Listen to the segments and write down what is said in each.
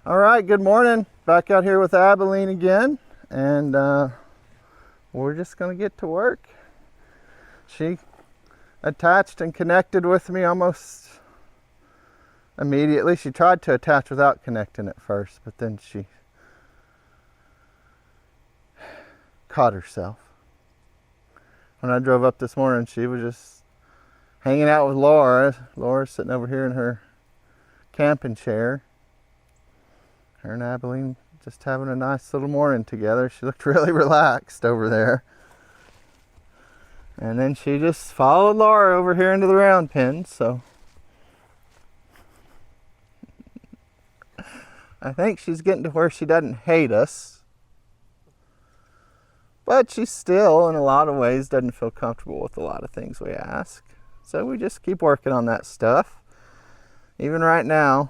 All right, good morning. Back out here with Abilene again, and we're just gonna get to work. She attached and connected with me almost immediately. She tried to attach without connecting at first, but then she caught herself. When I drove up this morning, she was just hanging out with Laura. Laura's sitting over here in her camping chair. Her and Abilene just having a nice little morning together. She looked really relaxed over there. And then she just followed Laura over here into the round pen, so I think she's getting to where she doesn't hate us. But she still, in a lot of ways, doesn't feel comfortable with a lot of things we ask. So we just keep working on that stuff. Even right now,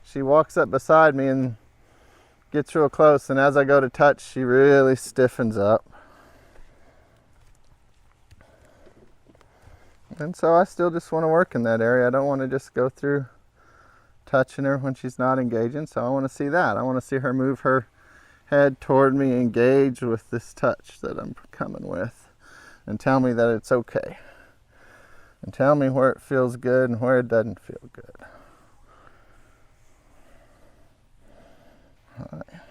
she walks up beside me and gets real close, and as I go to touch, she really stiffens up. And so I still just want to work in that area. I don't want to just go through touching her when she's not engaging, so I want to see that. I want to see her move her head toward me, engage with this touch that I'm coming with, and tell me that it's okay. And tell me where it feels good and where it doesn't feel good. All right.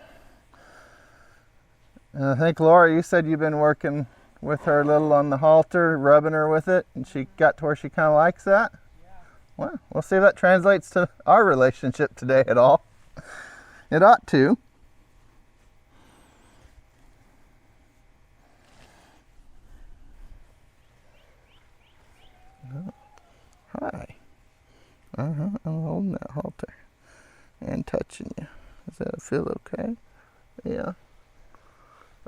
And I think, Laura, you said you've been working with her a little on the halter, rubbing her with it, and she got to where she kind of likes that? Yeah. Well, we'll see if that translates to our relationship today at all. It ought to. Oh, hi. I'm holding that halter and touching you. Does that feel okay? Yeah.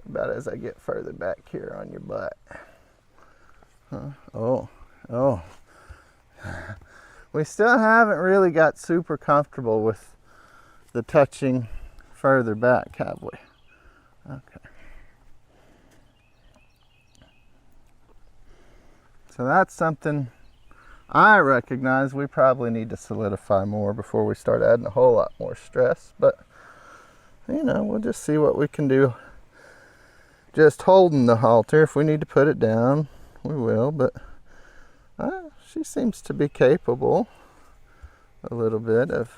About as I get further back here on your butt. Huh? Oh. We still haven't really got super comfortable with the touching further back, have we? Okay. So that's something I recognize we probably need to solidify more before we start adding a whole lot more stress. But, we'll just see what we can do. Just holding the halter. If we need to put it down, we will. But she seems to be capable a little bit of...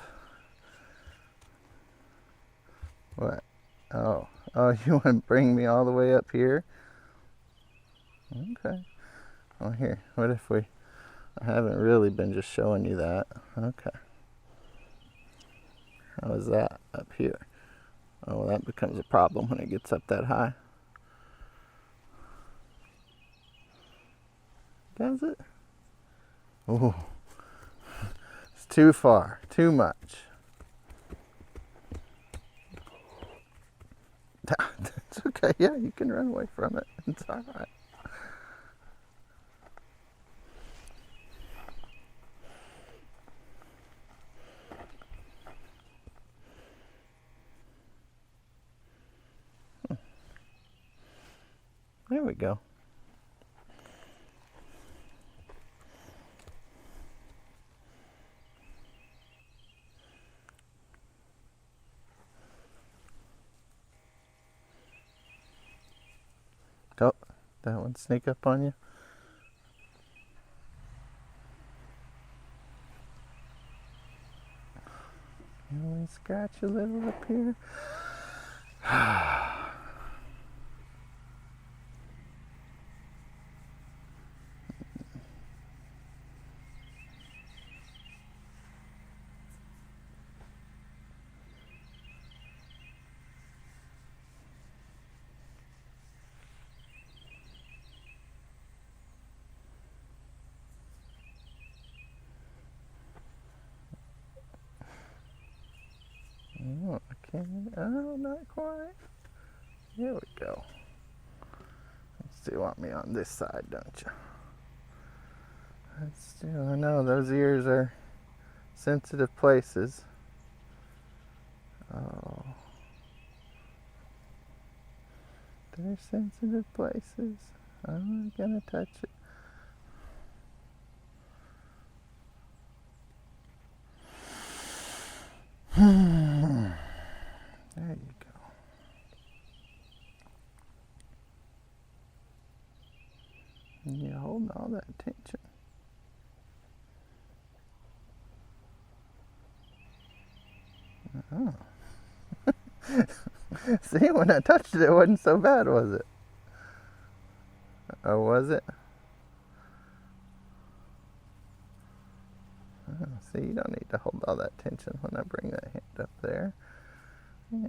What? Oh, you want to bring me all the way up here? Okay. Well, here, what if I haven't really been just showing you that. Okay. How is that up here? Oh, well, that becomes a problem when it gets up that high. Does it? Oh, it's too far, too much. That's okay, yeah, you can run away from it. It's all right. There we go. Oh, that one sneak up on you. Let me scratch a little up here. Oh, not quite. Here we go. You want me on this side, don't you? I know those ears are sensitive places. Oh. They're sensitive places. I'm not gonna touch it. There you go. You're holding all that tension. Oh. See, when I touched it, it wasn't so bad, was it? Oh, was it? Oh, see, you don't need to hold all that tension when I bring that hand up there. Yeah.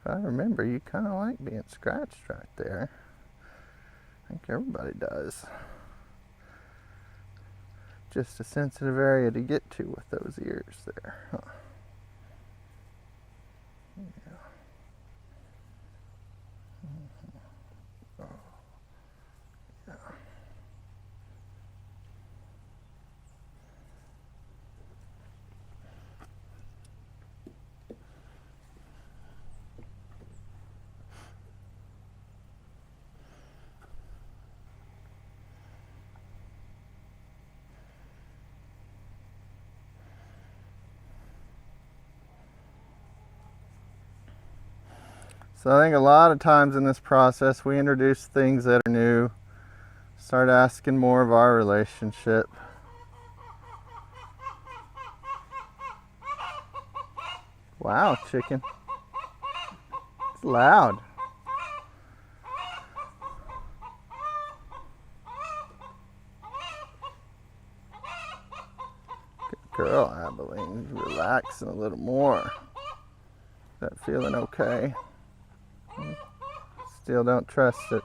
If I remember, you kind of like being scratched right there. I think everybody does. Just a sensitive area to get to with those ears there. Huh. Yeah. Oh, yeah. So I think a lot of times in this process we introduce things that are new, start asking more of our relationship. Wow, chicken. It's loud. Good girl, Abilene. Relaxing a little more. Is that feeling okay? Still don't trust it.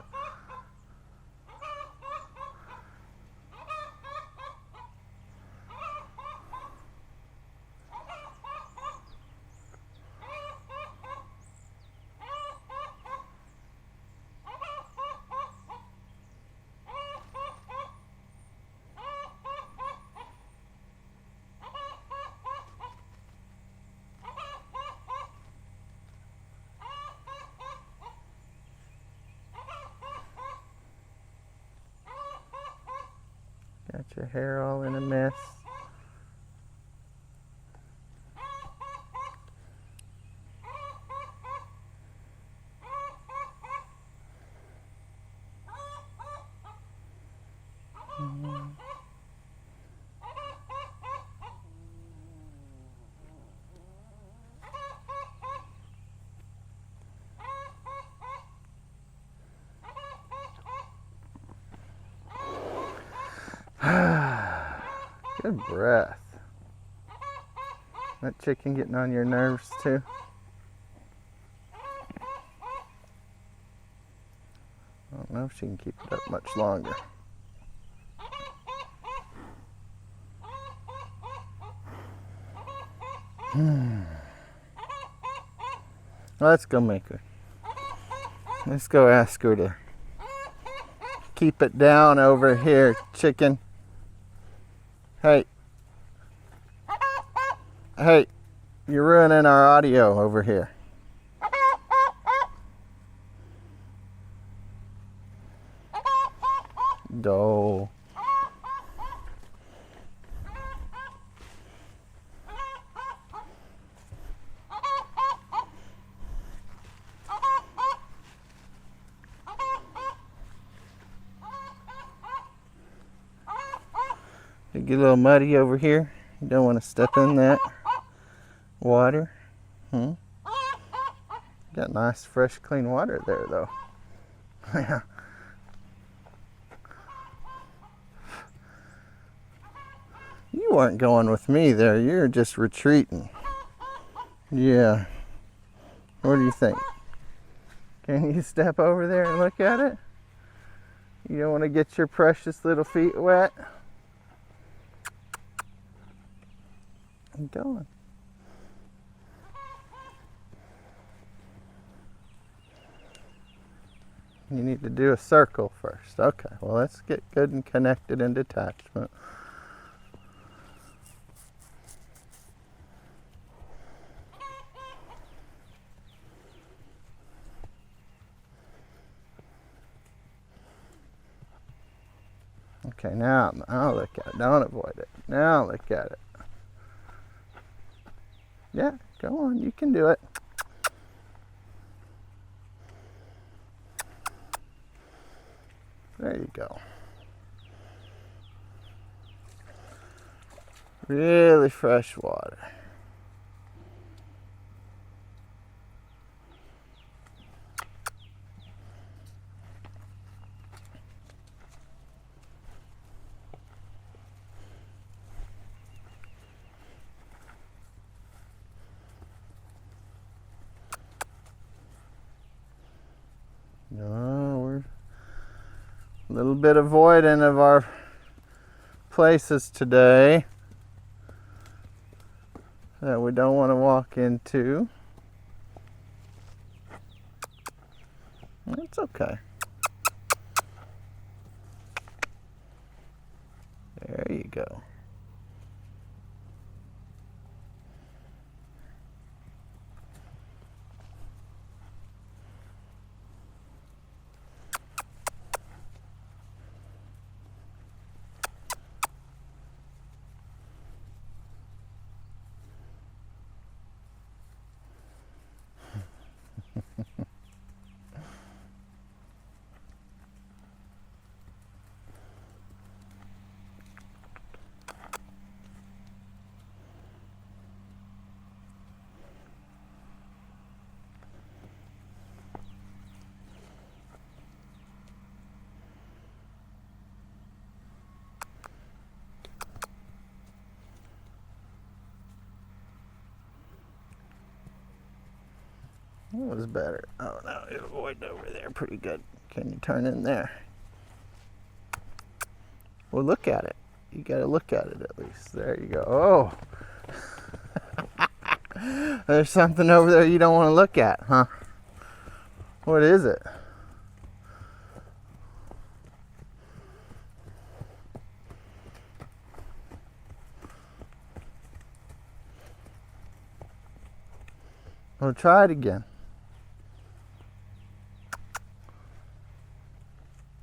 Got your hair all in a mess. Good breath. That chicken getting on your nerves too? I don't know if she can keep it up much longer. Let's go make her. Let's go ask her to keep it down over here, chicken. Hey. Hey, you're ruining our audio over here. Go. It get a little muddy over here. You don't want to step in that water. Got nice, fresh, clean water there, though. Yeah. You weren't going with me there. You're just retreating. Yeah. What do you think? Can you step over there and look at it? You don't want to get your precious little feet wet? I'm going. You need to do a circle first. Okay, well, let's get good and connected in detachment. Okay, now look at it. Don't avoid it. Now look at it. Yeah, go on, you can do it. There you go. Really fresh water. No, we're a little bit avoidant of our places today that we don't want to walk into. It's okay. There you go. What was better? Oh no, it avoided over there pretty good. Can you turn in there? Well, look at it. You gotta look at it at least. There you go. Oh! There's something over there you don't want to look at, huh? What is it? Well, try it again.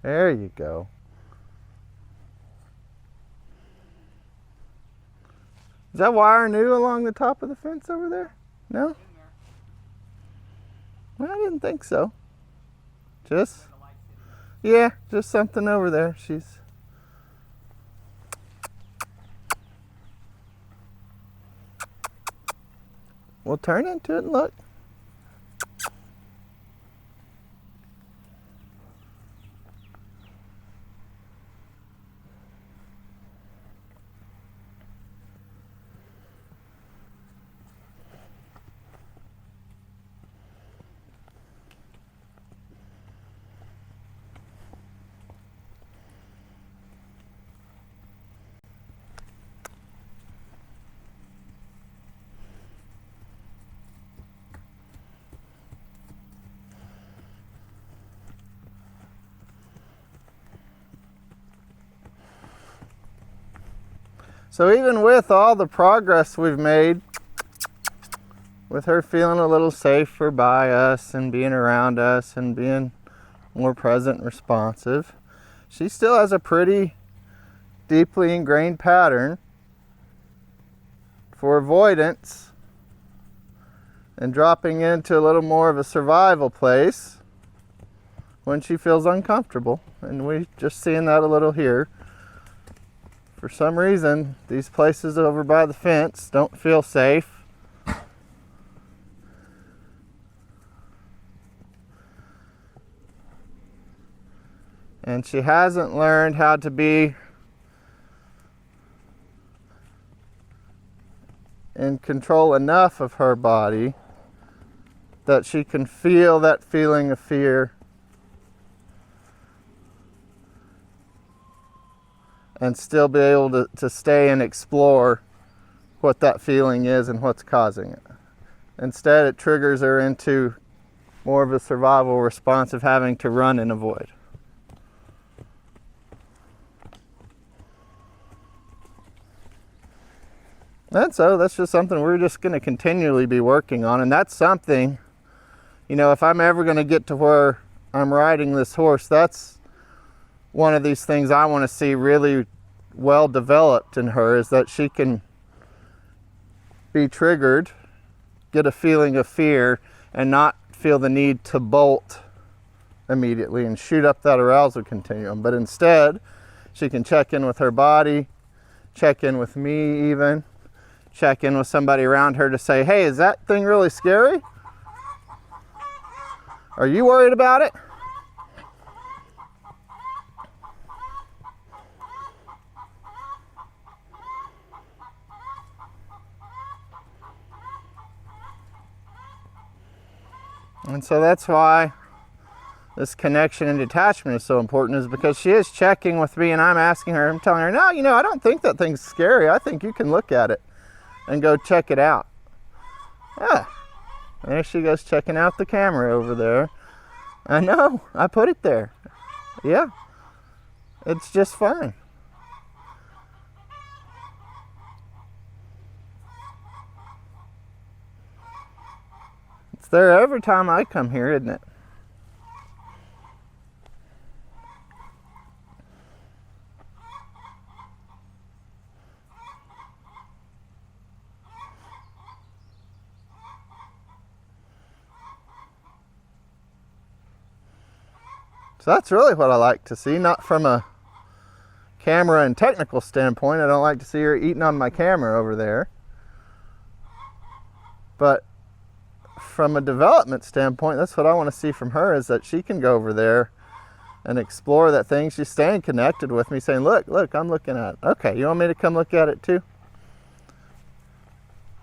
There you go. Is that wire new along the top of the fence over there? No? Well, I didn't think so. Just, yeah, just something over there. We'll turn into it and look. So even with all the progress we've made, with her feeling a little safer by us and being around us and being more present and responsive, she still has a pretty deeply ingrained pattern for avoidance and dropping into a little more of a survival place when she feels uncomfortable. And we're just seeing that a little here. For some reason, these places over by the fence don't feel safe. And she hasn't learned how to be in control enough of her body that she can feel that feeling of fear and still be able to stay and explore what that feeling is and what's causing it. Instead, it triggers her into more of a survival response of having to run and avoid. And so that's just something we're just going to continually be working on. And that's something, you know, if I'm ever going to get to where I'm riding this horse, that's one of these things I want to see really well developed in her, is that she can be triggered get a feeling of fear and not feel the need to bolt immediately and shoot up that arousal continuum. But instead, she can check in with her body, check in with me even, check in with somebody around her to say, hey, is that thing really scary? Are you worried about it? And so that's why this connection and detachment is so important, is because she is checking with me and I'm asking her, I'm telling her, no, you know, I don't think that thing's scary. I think you can look at it and go check it out. Yeah. There she goes, checking out the camera over there. I know, I put it there. Yeah. It's just fine. It's there every time I come here, isn't it? So that's really what I like to see, not from a camera and technical standpoint. I don't like to see her eating on my camera over there. But from a development standpoint, that's what I want to see from her, is that she can go over there and explore that thing. She's staying connected with me, saying, look, I'm looking at it. Okay, you want me to come look at it too?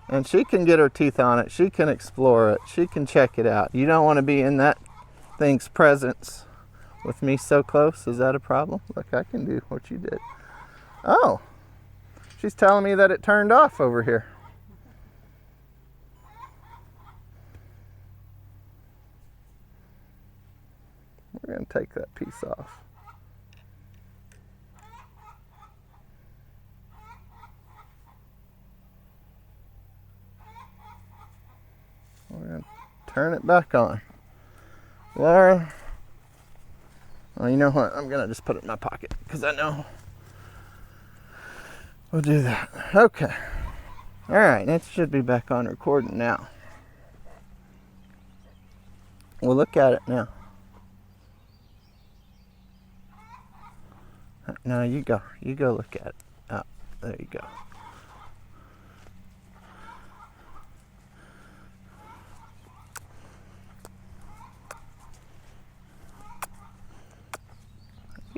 And she can get her teeth on it. She can explore it. She can check it out. You don't want to be in that thing's presence with me so close. Is that a problem? Look, I can do what you did. Oh, she's telling me that it turned off over here. We're going to take that piece off. We're going to turn it back on. Laura, oh, you know what? I'm going to just put it in my pocket because I know we'll do that. Okay. All right, it should be back on recording now. We'll look at it now. No, you go. You go look at it. Oh, there you go.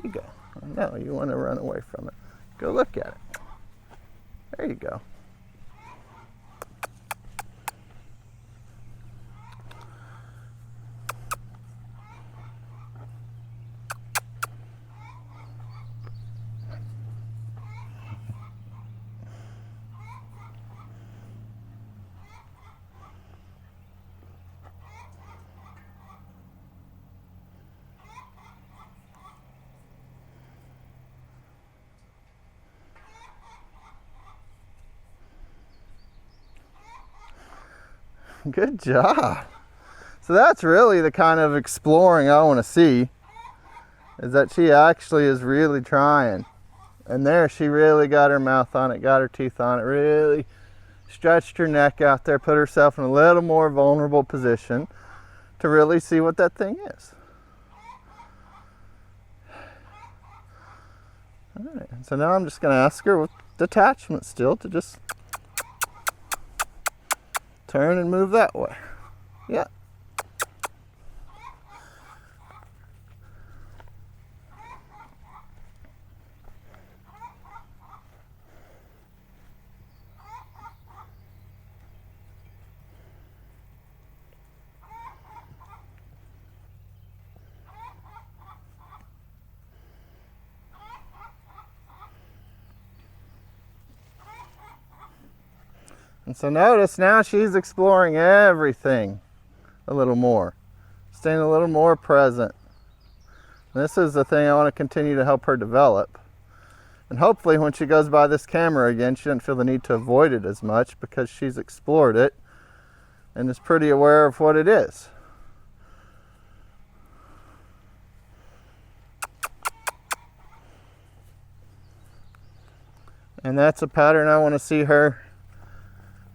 You go. No, you want to run away from it. Go look at it. There you go. Good job. So that's really the kind of exploring I want to see, is that she actually is really trying. And there she really got her mouth on it, got her teeth on it, really stretched her neck out there, put herself in a little more vulnerable position to really see what that thing is. All right, so now I'm just going to ask her with detachment still to just turn and move that way. Yeah. And so notice now she's exploring everything a little more, staying a little more present. This is the thing I want to continue to help her develop. And hopefully when she goes by this camera again, she doesn't feel the need to avoid it as much because she's explored it and is pretty aware of what it is. And that's a pattern I want to see her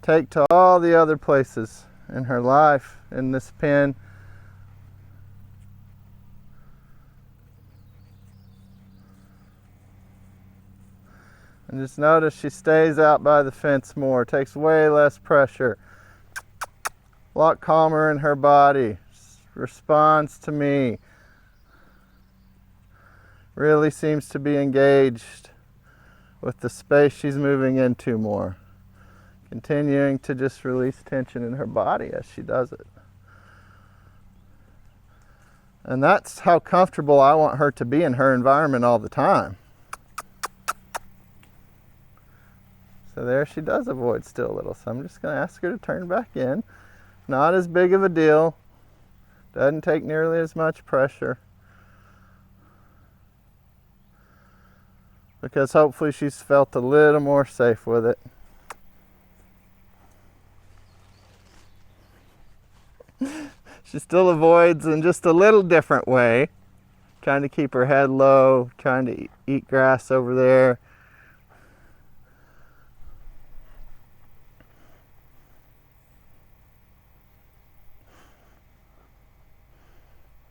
take to all the other places in her life in this pen. And just notice she stays out by the fence more, takes way less pressure. A lot calmer in her body, responds to me. Really seems to be engaged with the space she's moving into more. Continuing to just release tension in her body as she does it. And that's how comfortable I want her to be in her environment all the time. So there she does avoid still a little. So I'm just going to ask her to turn back in. Not as big of a deal. Doesn't take nearly as much pressure. Because hopefully she's felt a little more safe with it. She still avoids in just a little different way. Trying to keep her head low, trying to eat grass over there.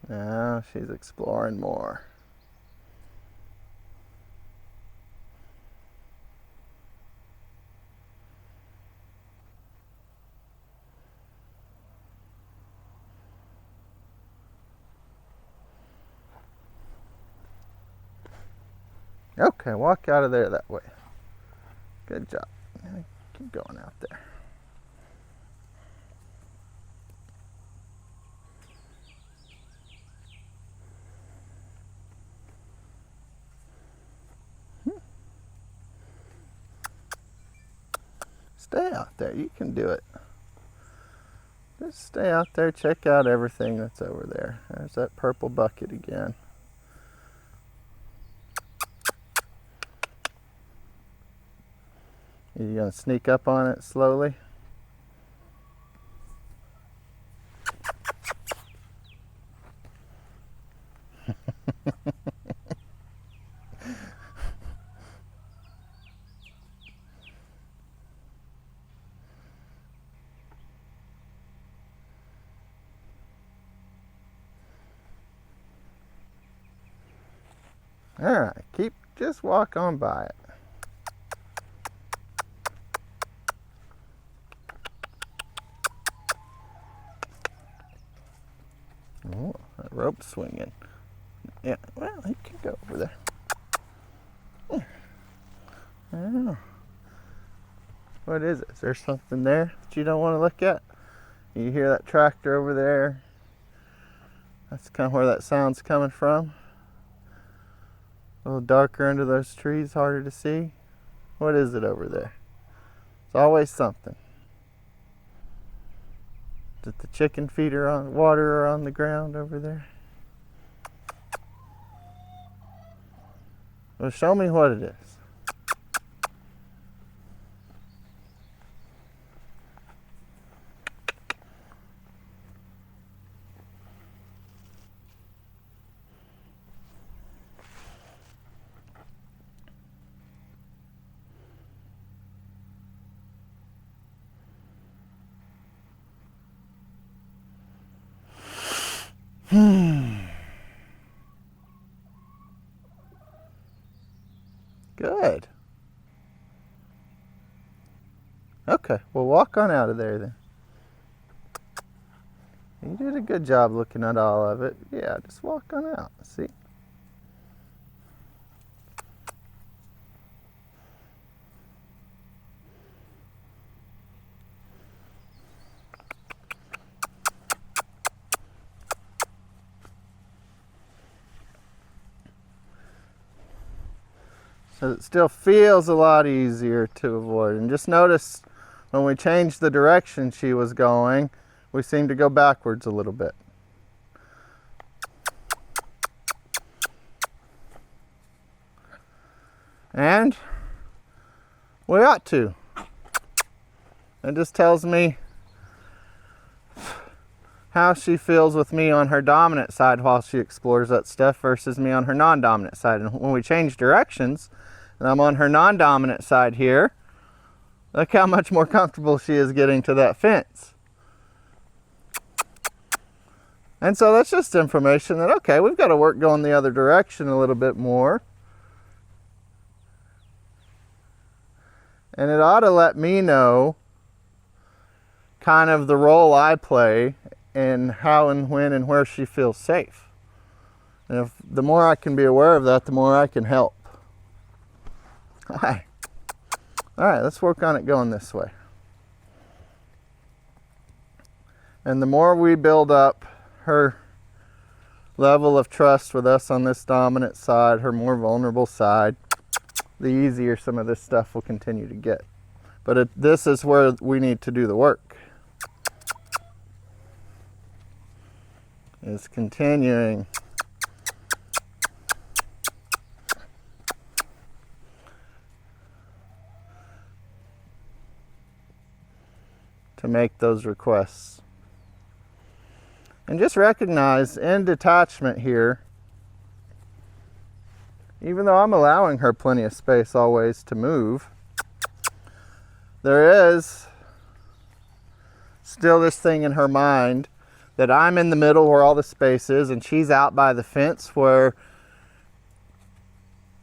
Now she's exploring more. Okay, walk out of there that way. Good job. Keep going out there. Stay out there. You can do it. Just stay out there. Check out everything that's over there. There's that purple bucket again. You gonna sneak up on it slowly? All right, just walk on by it. Oh, that rope's swinging. Yeah, well, you can go over there. I don't know. What is it? Is there something there that you don't want to look at? You hear that tractor over there? That's kind of where that sound's coming from. A little darker under those trees, harder to see. What is it over there? It's always something. Is it the chicken feeder on water or on the ground over there? Well, show me what it is. Good. Okay, well, walk on out of there then. You did a good job looking at all of it. Yeah, just walk on out. See? So it still feels a lot easier to avoid. And just notice when we changed the direction she was going, we seemed to go backwards a little bit. And we ought to. It just tells me how she feels with me on her dominant side while she explores that stuff versus me on her non-dominant side. And when we change directions, and I'm on her non-dominant side here, Look how much more comfortable she is getting to that fence. And so that's just information that, okay, we've got to work going the other direction a little bit more. And it ought to let me know kind of the role I play and how and when and where she feels safe. And if the more I can be aware of that, the more I can help. Hi. All right, let's work on it going this way. And the more we build up her level of trust with us on this dominant side, her more vulnerable side, the easier some of this stuff will continue to get. But this is where we need to do the work. Is continuing to make those requests. And just recognize in detachment here, even though I'm allowing her plenty of space always to move, there is still this thing in her mind that I'm in the middle where all the space is and she's out by the fence where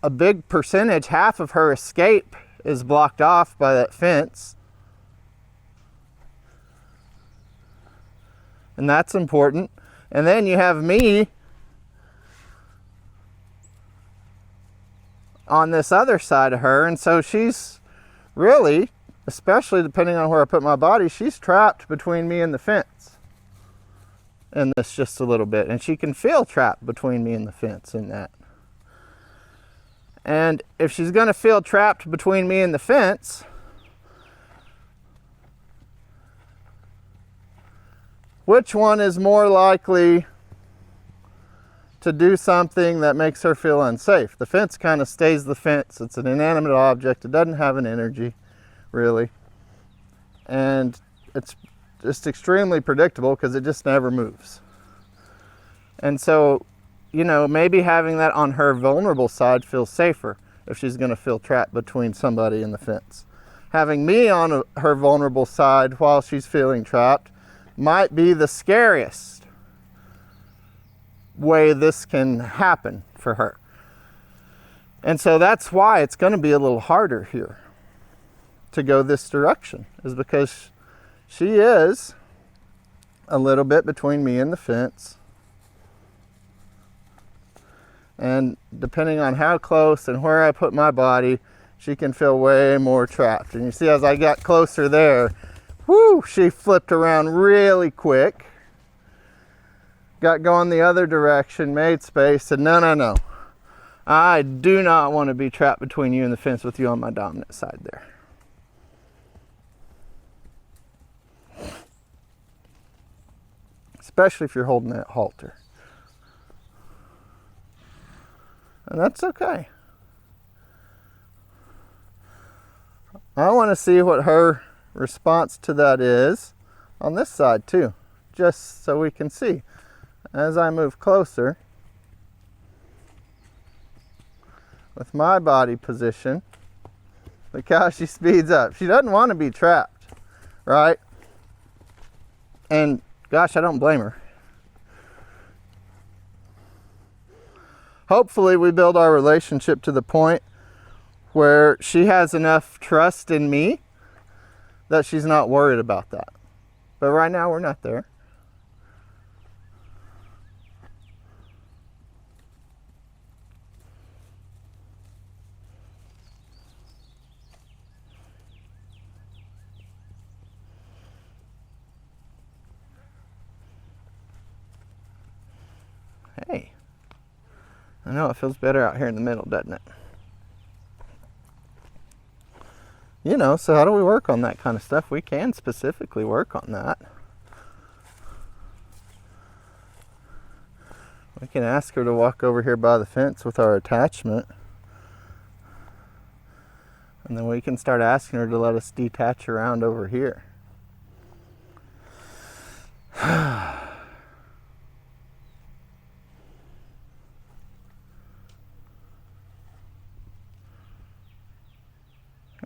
a big percentage, half of her escape is blocked off by that fence. And that's important. And then you have me on this other side of her. And so she's really, especially depending on where I put my body, she's trapped between me and the fence in this just a little bit. And she can feel trapped between me and the fence in that. And if she's going to feel trapped between me and the fence, which one is more likely to do something that makes her feel unsafe? The fence kind of stays the fence. It's an inanimate object. It doesn't have an energy, really. And it's just extremely predictable because it just never moves. And so, you know, maybe having that on her vulnerable side feels safer if she's going to feel trapped between somebody and the fence. Having me on her vulnerable side while she's feeling trapped might be the scariest way this can happen for her. And so that's why it's going to be a little harder here to go this direction, is because she is a little bit between me and the fence. And depending on how close and where I put my body, she can feel way more trapped. And you see, as I got closer there, whoo, she flipped around really quick, got going the other direction, made space, said, no, no, no. I do not want to be trapped between you and the fence with you on my dominant side there. Especially if you're holding that halter. And that's okay. I want to see what her response to that is on this side too, just so we can see. As I move closer with my body position, look how she speeds up. She doesn't want to be trapped, right? And gosh, I don't blame her. Hopefully we build our relationship to the point where she has enough trust in me that she's not worried about that. But right now we're not there. Hey, I know it feels better out here in the middle, doesn't it? You know, so how do we work on that kind of stuff? We can specifically work on that. We can ask her to walk over here by the fence with our attachment. And then we can start asking her to let us detach around over here.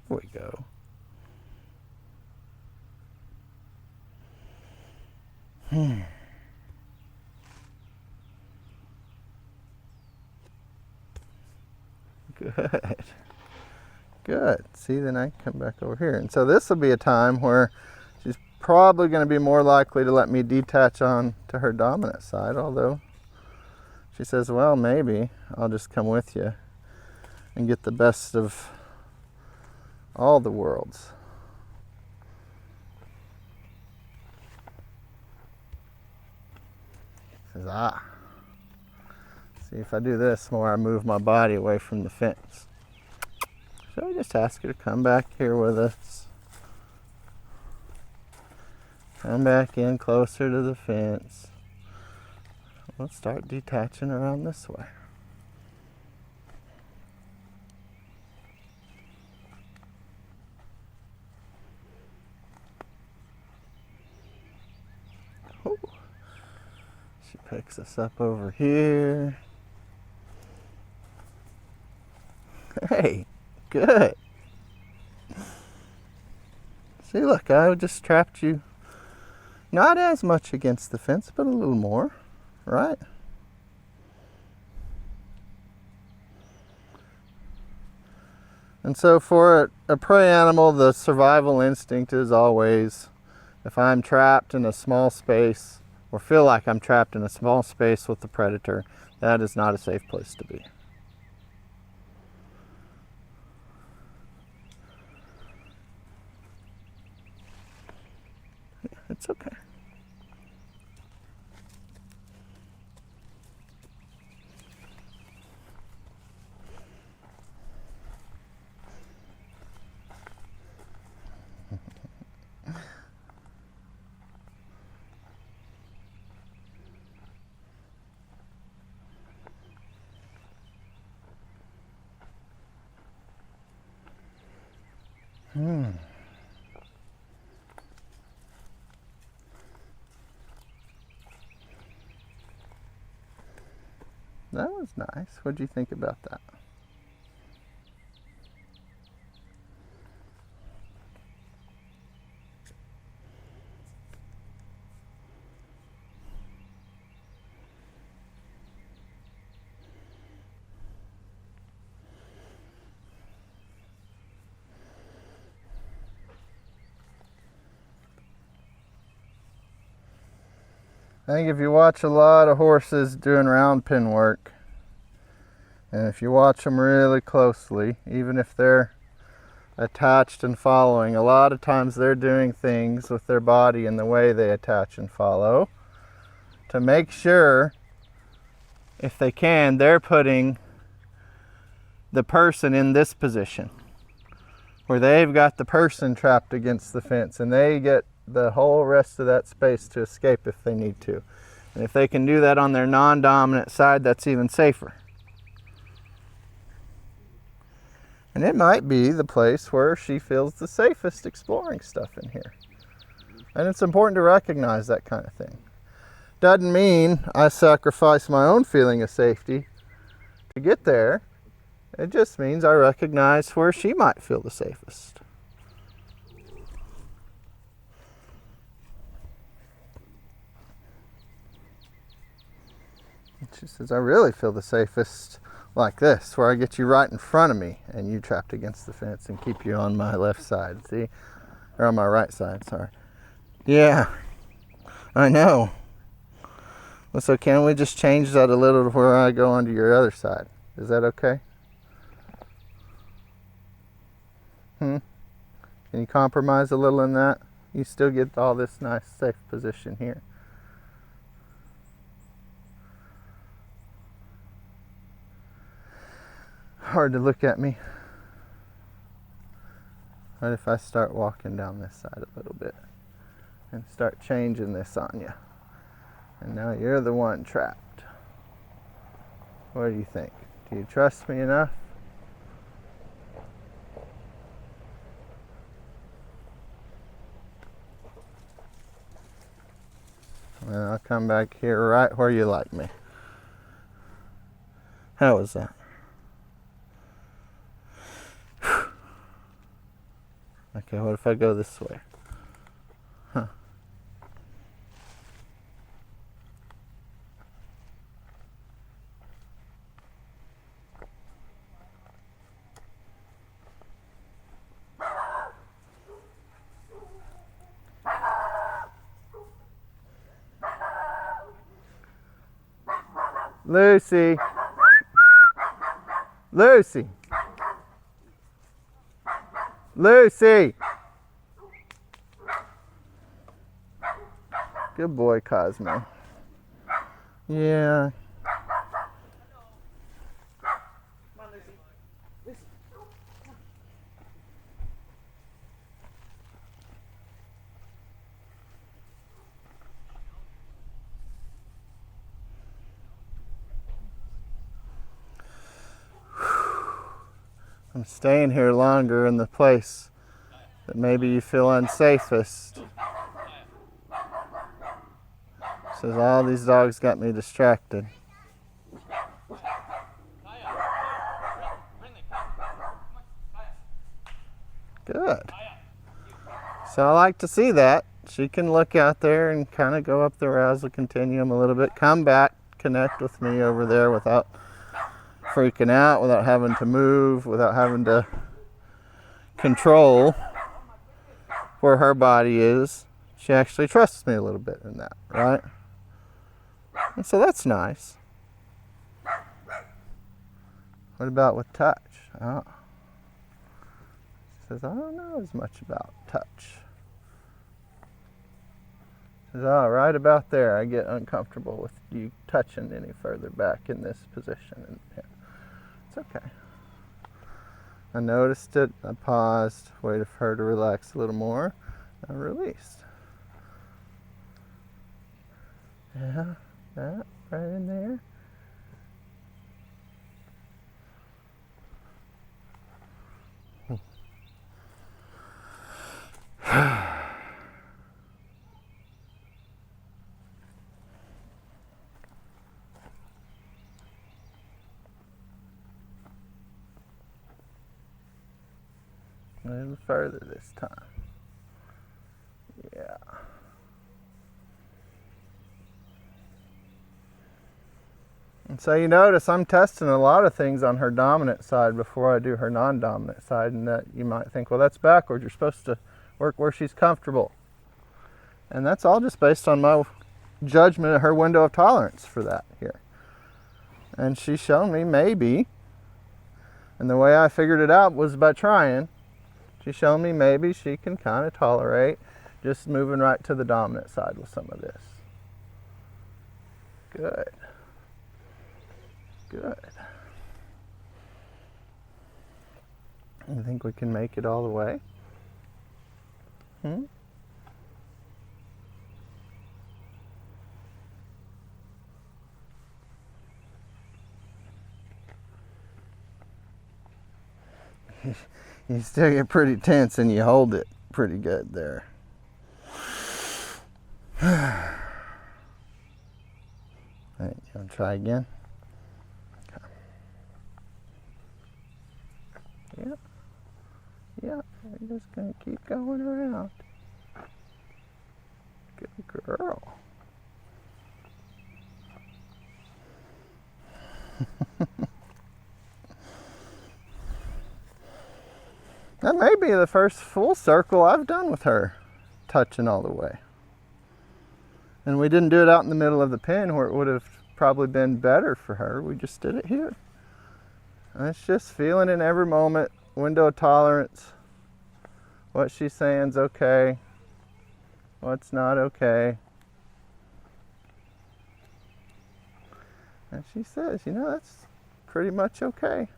There we go. Good. Good. See, then I can come back over here. And so this will be a time where she's probably going to be more likely to let me detach on to her dominant side, although she says, well, maybe I'll just come with you and get the best of all the worlds. She says, see, if I do this more, I move my body away from the fence. So I just ask her to come back here with us. Come back in closer to the fence. We'll start detaching around this way. Oh. She picks us up over here. Hey, good. See, look, I just trapped you not as much against the fence, but a little more, right? And so for a prey animal, the survival instinct is always, if I'm trapped in a small space, or feel like I'm trapped in a small space with the predator, that is not a safe place to be. It's okay. That was nice. What'd you think about that? I think if you watch a lot of horses doing round pen work, and if you watch them really closely, even if they're attached and following, a lot of times they're doing things with their body and the way they attach and follow to make sure, if they can, they're putting the person in this position where they've got the person trapped against the fence and they get the whole rest of that space to escape if they need to. And if they can do that on their non-dominant side, that's even safer. And it might be the place where she feels the safest exploring stuff in here. And it's important to recognize that kind of thing. Doesn't mean I sacrifice my own feeling of safety to get there. It just means I recognize where she might feel the safest. And she says, I really feel the safest like this, where I get you right in front of me and you trapped against the fence and keep you on my left side, see? Or on my right side, sorry. Yeah, I know. Well, so can we just change that a little to where I go onto your other side? Is that okay? Can you compromise a little in that? You still get all this nice safe position here. Hard to look at me. What if I start walking down this side a little bit and start changing this on you? And now you're the one trapped. What do you think? Do you trust me enough? And I'll come back here right where you like me. How was that? Okay, what if I go this way? Huh. Lucy. Lucy. Lucy. Good boy, Cosmo. Yeah. I'm staying here longer in the place that maybe you feel unsafest. Says all these dogs got me distracted. Good. So I like to see that. She can look out there and kind of go up the arousal continuum a little bit, come back, connect with me over there without freaking out, without having to move, without having to control where her body is. She actually trusts me a little bit in that, right? And so that's nice. What about with touch? Oh. She says, I don't know as much about touch. She says, oh, right about there, I get uncomfortable with you touching any further back in this position. And yeah, it's okay. I noticed it, I paused, waited for her to relax a little more, I released. Yeah, that right in there. A little further this time. Yeah. And so you notice I'm testing a lot of things on her dominant side before I do her non-dominant side, and that you might think, well, that's backwards. You're supposed to work where she's comfortable. And that's all just based on my judgment of her window of tolerance for that here. And she's shown me maybe, and the way I figured it out was by trying. She's shown me maybe she can kind of tolerate just moving right to the dominant side with some of this. Good. Good. You think we can make it all the way? You still get pretty tense and you hold it pretty good there. Alright, you want to try again? Okay. Yep. Yep. We're just going to keep going around. Good girl. That may be the first full circle I've done with her, touching all the way. And we didn't do it out in the middle of the pen where it would have probably been better for her. We just did it here. And it's just feeling in every moment, window of tolerance, what she's saying is okay, what's not okay. And she says, you know, that's pretty much okay.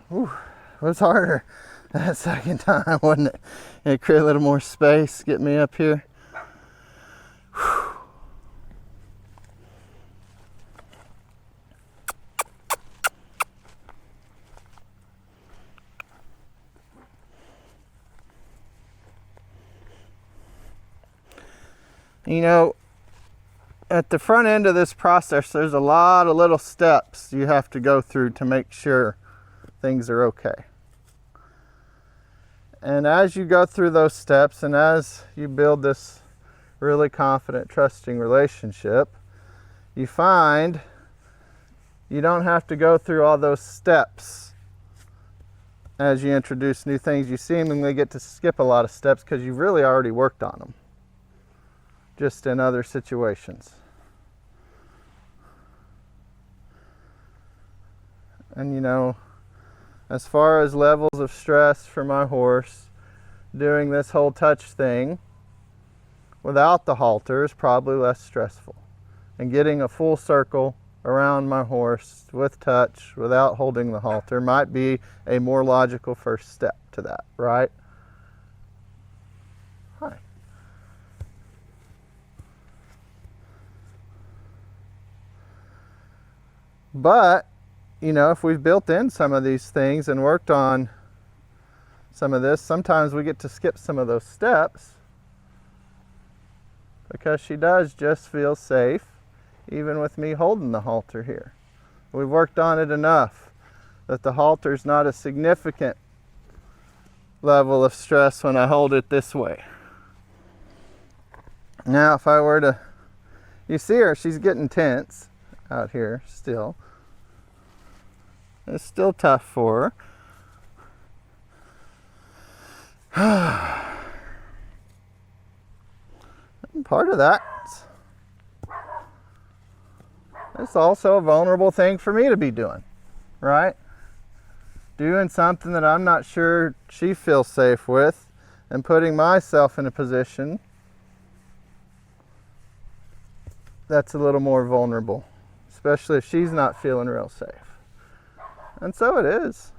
Whew. It was harder that second time, wasn't it? It created a little more space, get me up here. Whew. You know, at the front end of this process, there's a lot of little steps you have to go through to make sure things are okay. And as you go through those steps and as you build this really confident, trusting relationship, you find you don't have to go through all those steps as you introduce new things. You seemingly get to skip a lot of steps because you've really already worked on them, just in other situations. And you know, as far as levels of stress for my horse, doing this whole touch thing without the halter is probably less stressful. And getting a full circle around my horse with touch without holding the halter might be a more logical first step to that, right? Hi. But, you know, if we've built in some of these things and worked on some of this, sometimes we get to skip some of those steps because she does just feel safe even with me holding the halter here. We've worked on it enough that the halter's not a significant level of stress when I hold it this way. Now if I were to, you see her, she's getting tense out here still. It's still tough for her. And part of that, it's also a vulnerable thing for me to be doing, right? Doing something that I'm not sure she feels safe with and putting myself in a position that's a little more vulnerable, especially if she's not feeling real safe. And so it is.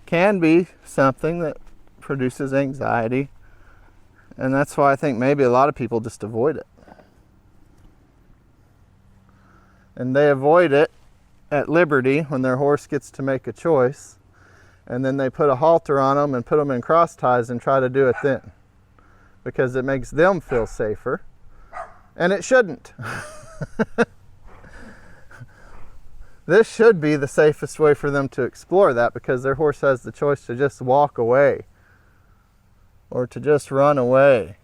Can be something that produces anxiety, and that's why I think maybe a lot of people just avoid it. And they avoid it at liberty when their horse gets to make a choice, and then they put a halter on them and put them in cross ties and try to do it then because it makes them feel safer, and it shouldn't. This should be the safest way for them to explore that because their horse has the choice to just walk away or to just run away.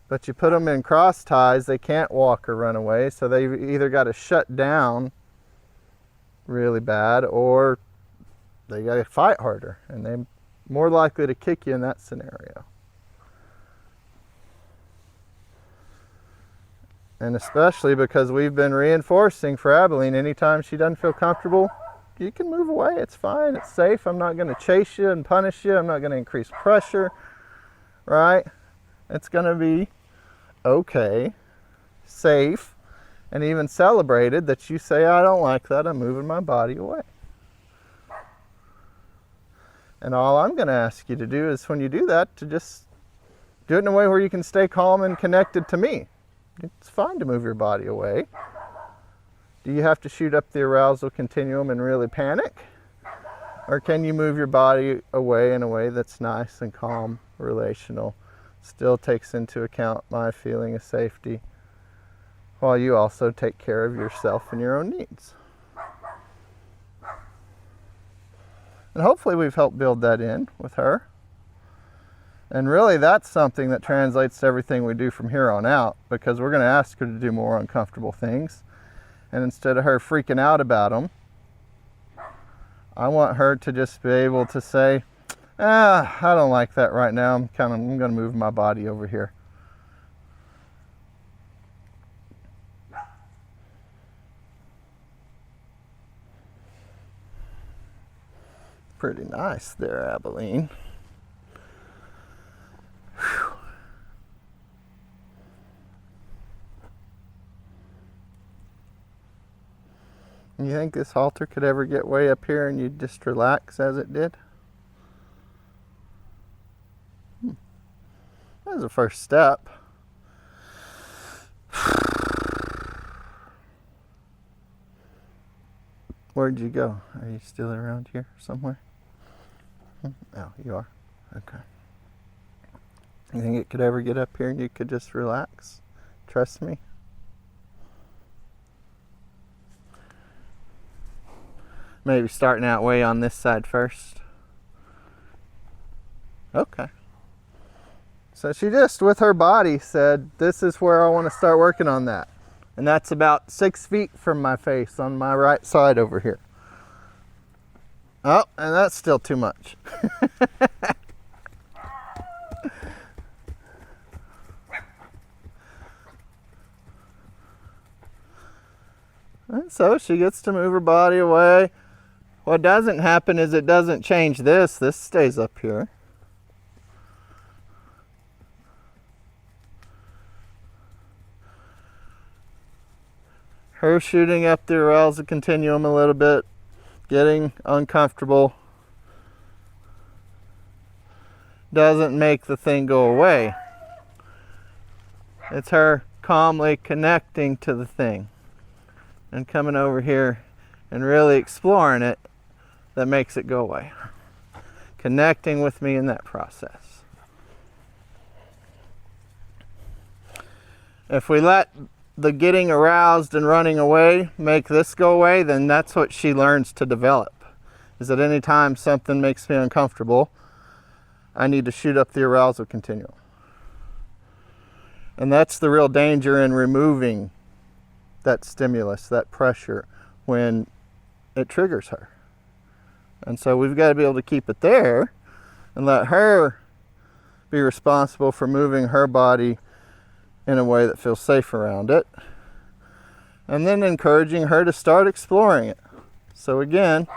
But you put them in cross ties, they can't walk or run away, so they've either got to shut down really bad or they got to fight harder, and they're more likely to kick you in that scenario. And especially because we've been reinforcing for Abilene, anytime she doesn't feel comfortable, you can move away, it's fine, it's safe, I'm not going to chase you and punish you, I'm not going to increase pressure, right? It's going to be okay, safe, and even celebrated that you say, I don't like that, I'm moving my body away. And all I'm going to ask you to do is when you do that, to just do it in a way where you can stay calm and connected to me. It's fine to move your body away. Do you have to shoot up the arousal continuum and really panic? Or can you move your body away in a way that's nice and calm, relational, still takes into account my feeling of safety, while you also take care of yourself and your own needs? And hopefully we've helped build that in with her. And really that's something that translates to everything we do from here on out, because we're going to ask her to do more uncomfortable things. And instead of her freaking out about them, I want her to just be able to say, I don't like that right now. I'm going to move my body over here. Pretty nice there, Abilene. Whew. You think this halter could ever get way up here and you'd just relax as it did? That was the first step. Where'd you go? Are you still around here somewhere? Oh, you are? Okay. You think it could ever get up here and you could just relax? Trust me? Maybe starting out way on this side first. Okay. So she just, with her body, said, this is where I want to start working on that. And that's about 6 feet from my face on my right side over here. Oh, and that's still too much. And so she gets to move her body away. What doesn't happen is it doesn't change this. This stays up here. Her shooting up the arousal continuum a little bit, getting uncomfortable, doesn't make the thing go away. It's her calmly connecting to the thing and coming over here and really exploring it that makes it go away. Connecting with me in that process. If we let the getting aroused and running away make this go away, then that's what she learns to develop. Is that any time something makes me uncomfortable, I need to shoot up the arousal continuum. And that's the real danger in removing that stimulus, that pressure, when it triggers her. And so we've got to be able to keep it there and let her be responsible for moving her body in a way that feels safe around it. And then encouraging her to start exploring it. So again,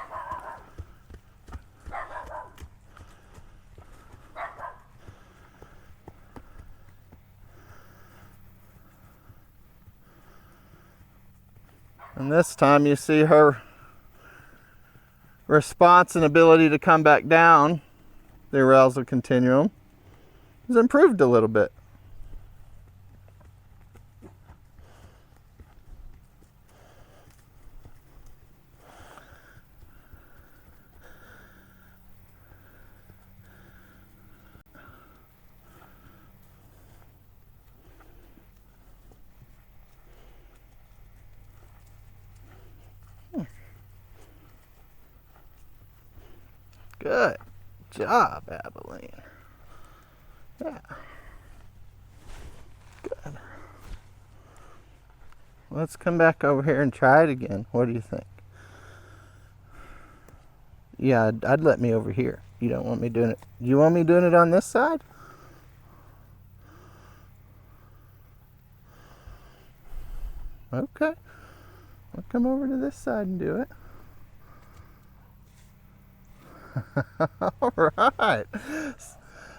and this time you see her response and ability to come back down the arousal continuum has improved a little bit. Good job, Abilene. Yeah. Good. Let's come back over here and try it again. What do you think? Yeah, I'd let me over here. You don't want me doing it. You want me doing it on this side? Okay. I'll come over to this side and do it. All right.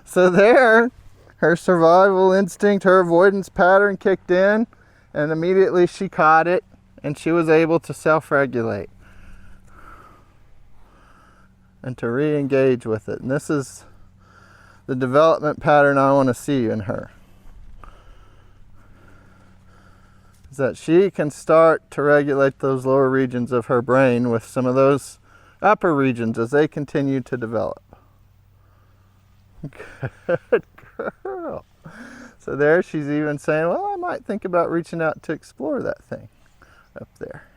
So there, her survival instinct, her avoidance pattern kicked in, and immediately she caught it, and she was able to self-regulate and to re-engage with it. And this is the development pattern I want to see in her. Is that she can start to regulate those lower regions of her brain with some of those upper regions as they continue to develop. Good girl. So there she's even saying, well, I might think about reaching out to explore that thing up there.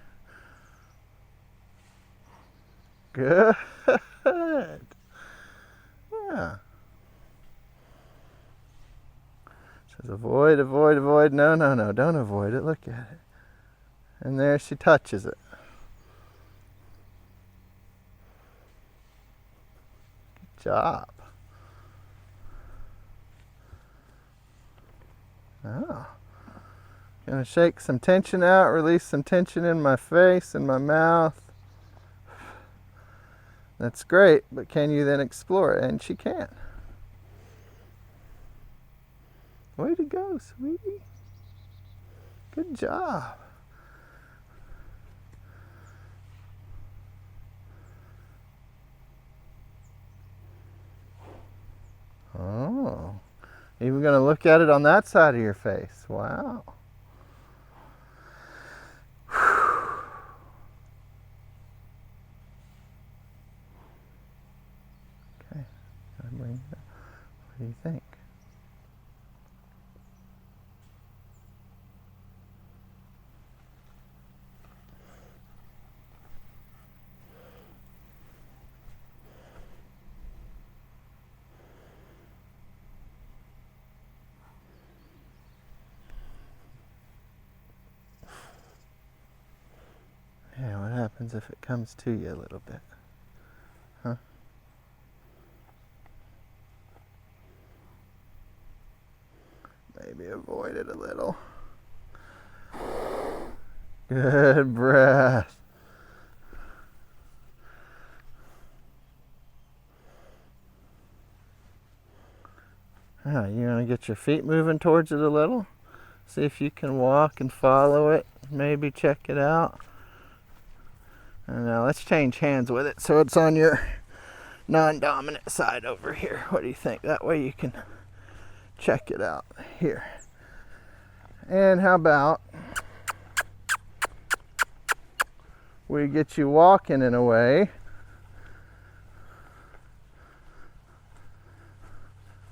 Good. Yeah. Says avoid, avoid, avoid. No, no, no, don't avoid it. Look at it. And there she touches it. Good job. Oh. Gonna shake some tension out, release some tension in my face and my mouth. That's great, but can you then explore it? And she can. Way to go, sweetie. Good job. Oh. Even going to look at it on that side of your face. Wow. Okay. What do you think? Yeah, what happens if it comes to you a little bit? Huh? Maybe avoid it a little. Good breath. Ah, you want to get your feet moving towards it a little? See if you can walk and follow it. Maybe check it out. And now let's change hands with it so it's on your non-dominant side over here. What do you think? That way you can check it out here. And how about we get you walking in a way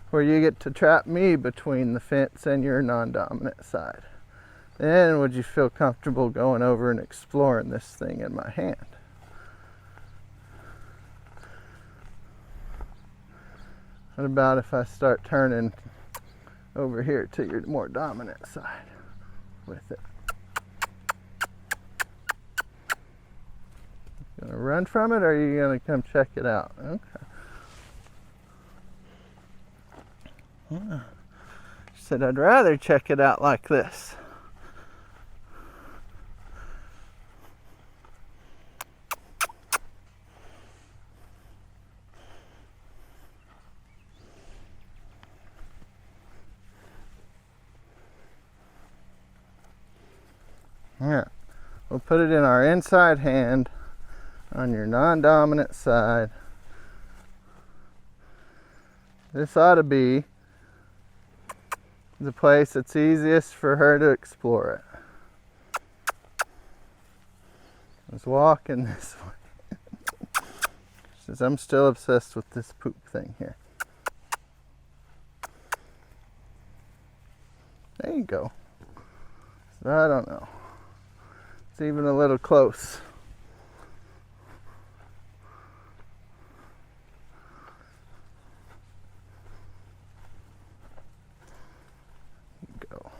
where you get to trap me between the fence and your non-dominant side. Then would you feel comfortable going over and exploring this thing in my hand? What about if I start turning over here to your more dominant side with it? You gonna run from it, or are you gonna come check it out? Okay. She said I'd rather check it out like this. Yeah, we'll put it in our inside hand on your non-dominant side. This ought to be the place that's easiest for her to explore it. Just walking this way. She says, I'm still obsessed with this poop thing here. There you go. So I don't know. It's even a little close. Go.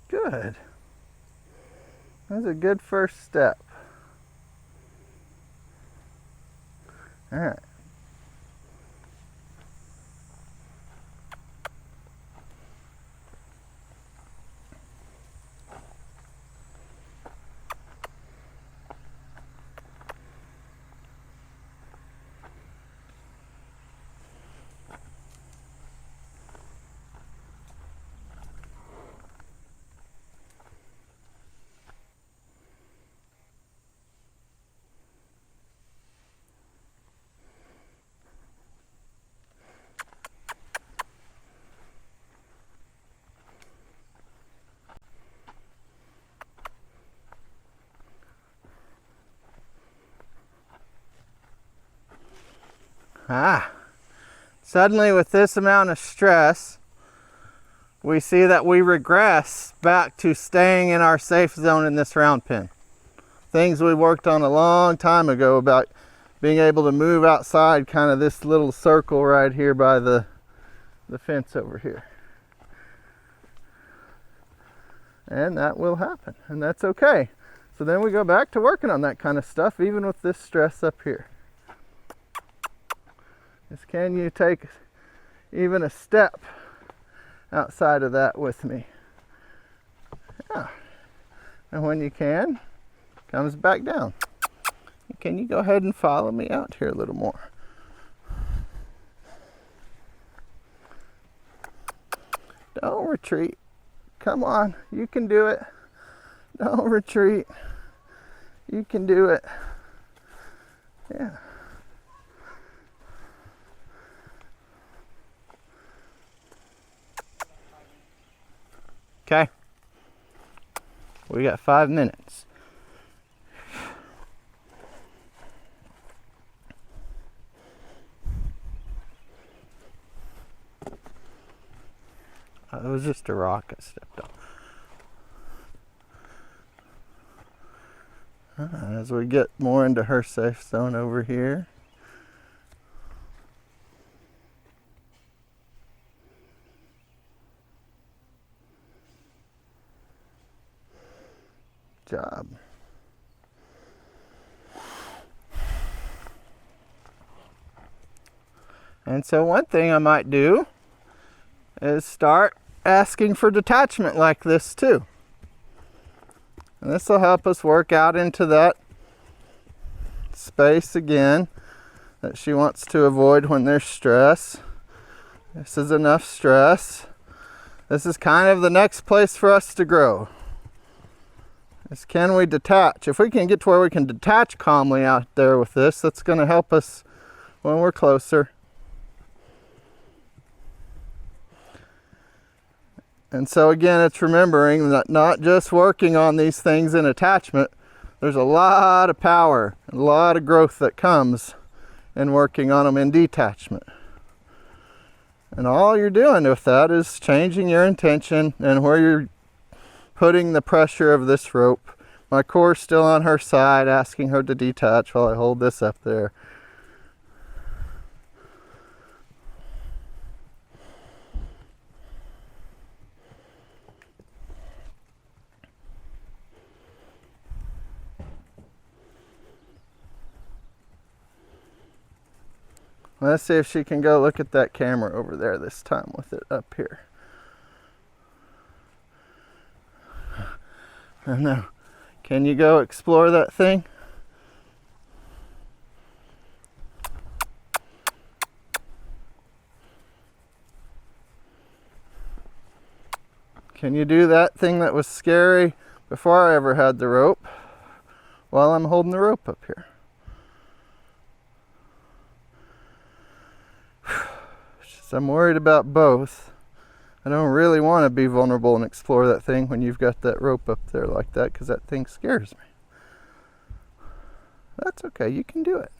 Good. That's a good first step. All right. Suddenly with this amount of stress, we see that we regress back to staying in our safe zone in this round pen. Things we worked on a long time ago about being able to move outside kind of this little circle right here by the fence over here. And that will happen, and that's okay. So then we go back to working on that kind of stuff, even with this stress up here. Is can you take even a step outside of that with me? Yeah. And when you can, comes back down. Can you go ahead and follow me out here a little more? Don't retreat. Come on, you can do it. Don't retreat. You can do it. Yeah. Okay. We got 5 minutes. it was just a rock I stepped on. As we get more into her safe zone over here. Job. And so one thing I might do is start asking for detachment like this too. And this will help us work out into that space again that she wants to avoid when there's stress. This is enough stress. This is kind of the next place for us to grow. Is can we detach? If we can get to where we can detach calmly out there with this, that's going to help us when we're closer. And so again, it's remembering that not just working on these things in attachment, there's a lot of power, a lot of growth that comes in working on them in detachment. And all you're doing with that is changing your intention and where you're putting the pressure of this rope. My core's still on her side, asking her to detach while I hold this up there. Let's see if she can go look at that camera over there this time with it up here. I don't know. Can you go explore that thing? Can you do that thing that was scary before I ever had the rope while I'm holding the rope up here? I'm worried about both. I don't really want to be vulnerable and explore that thing when you've got that rope up there like that, because that thing scares me. That's okay, you can do it.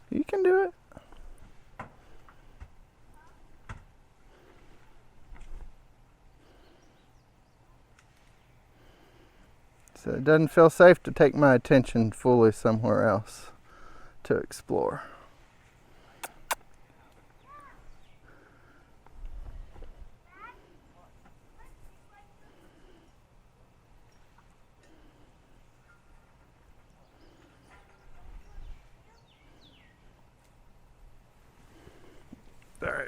You can do it. So it doesn't feel safe to take my attention fully somewhere else to explore. All right.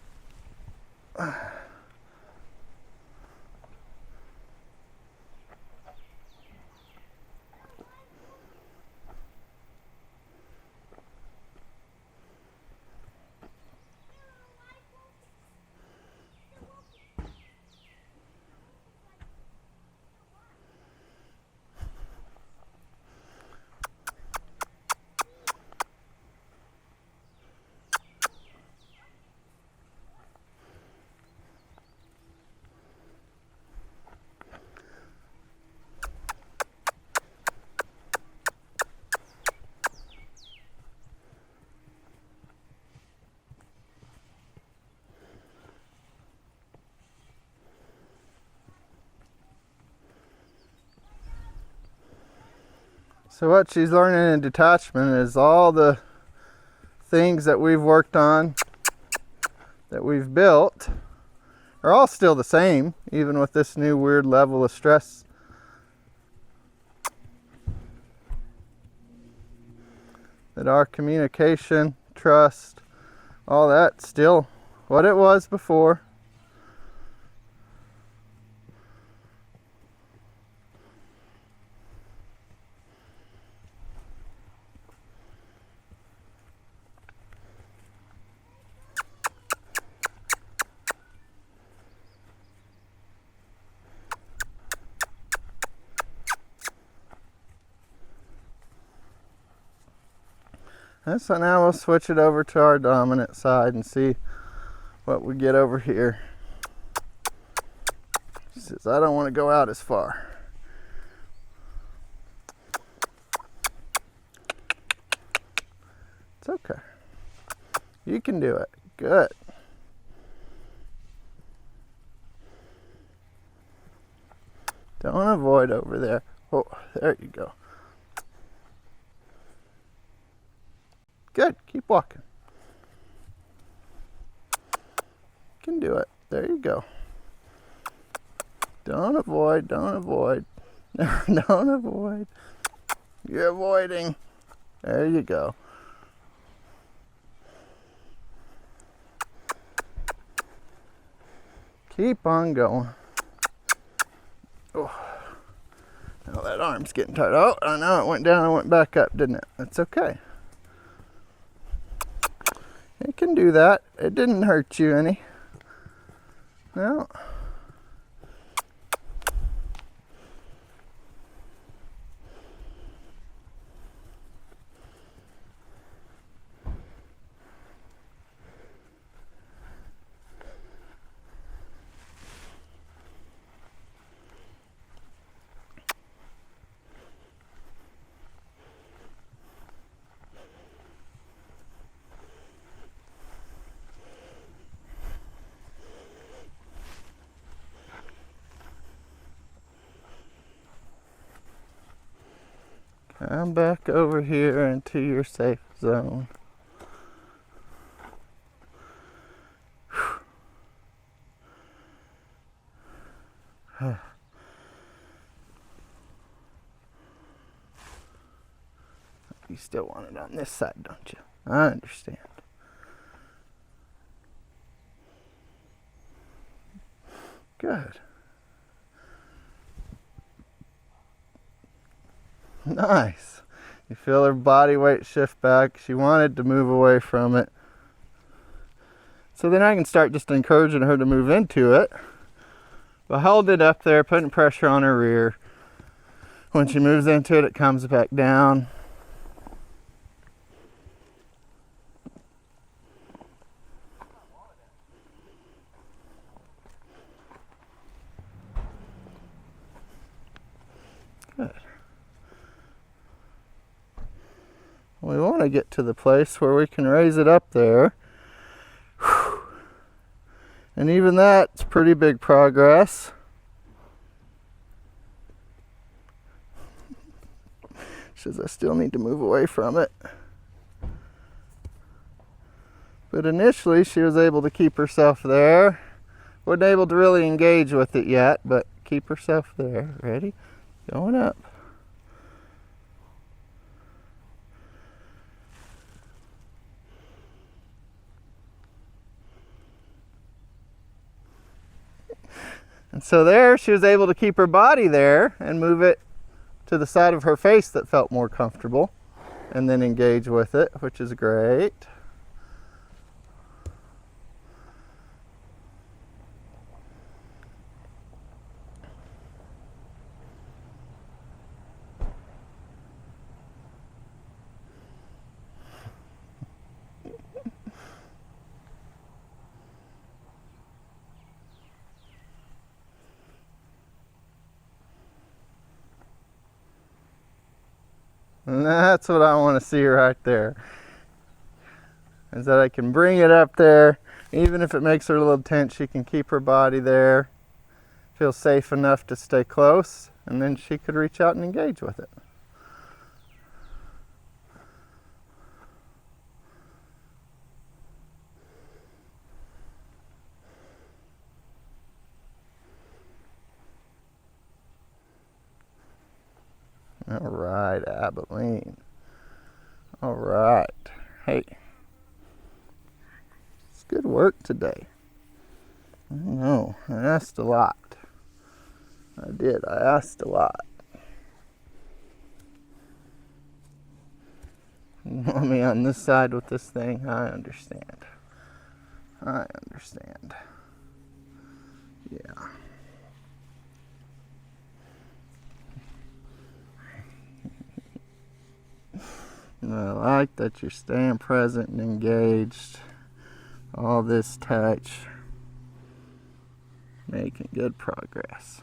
So what she's learning in detachment is all the things that we've worked on, that we've built, are all still the same, even with this new weird level of stress. That our communication, trust, all that's still what it was before. And so now we'll switch it over to our dominant side and see what we get over here. She says, I don't want to go out as far. You can do it. Good. Don't avoid over there. Oh, there you go. Good. Keep walking. You can do it. There you go. Don't avoid. Don't avoid. Don't avoid. You're avoiding. There you go. Keep on going. Oh, now that arm's getting tight. Oh, I know it went down and went back up, didn't it? That's okay. It can do that. It didn't hurt you any. No. Come back over here into your safe zone. You still want it on this side, don't you? I understand. Good. Nice. You feel her body weight shift back. She wanted to move away from it. So then I can start just encouraging her to move into it. But hold it up there, putting pressure on her rear. When she moves into it, it comes back down. Good. We want to get to the place where we can raise it up there. And even that's pretty big progress. She says I still need to move away from it. But initially she was able to keep herself there. Wasn't able to really engage with it yet, but keep herself there. Ready? Going up. And so there, she was able to keep her body there and move it to the side of her face that felt more comfortable, and then engage with it, which is great. And that's what I want to see right there. Is that I can bring it up there. Even if it makes her a little tense, she can keep her body there. Feel safe enough to stay close. And then she could reach out and engage with it. All right, Abilene. All right. Hey, it's good work today. I know, I asked a lot. I did, I asked a lot. You want me on this side with this thing? I understand. I understand. Yeah. I like that you're staying present and engaged. All this touch. Making good progress.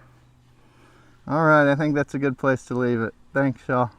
Alright, I think that's a good place to leave it. Thanks, y'all.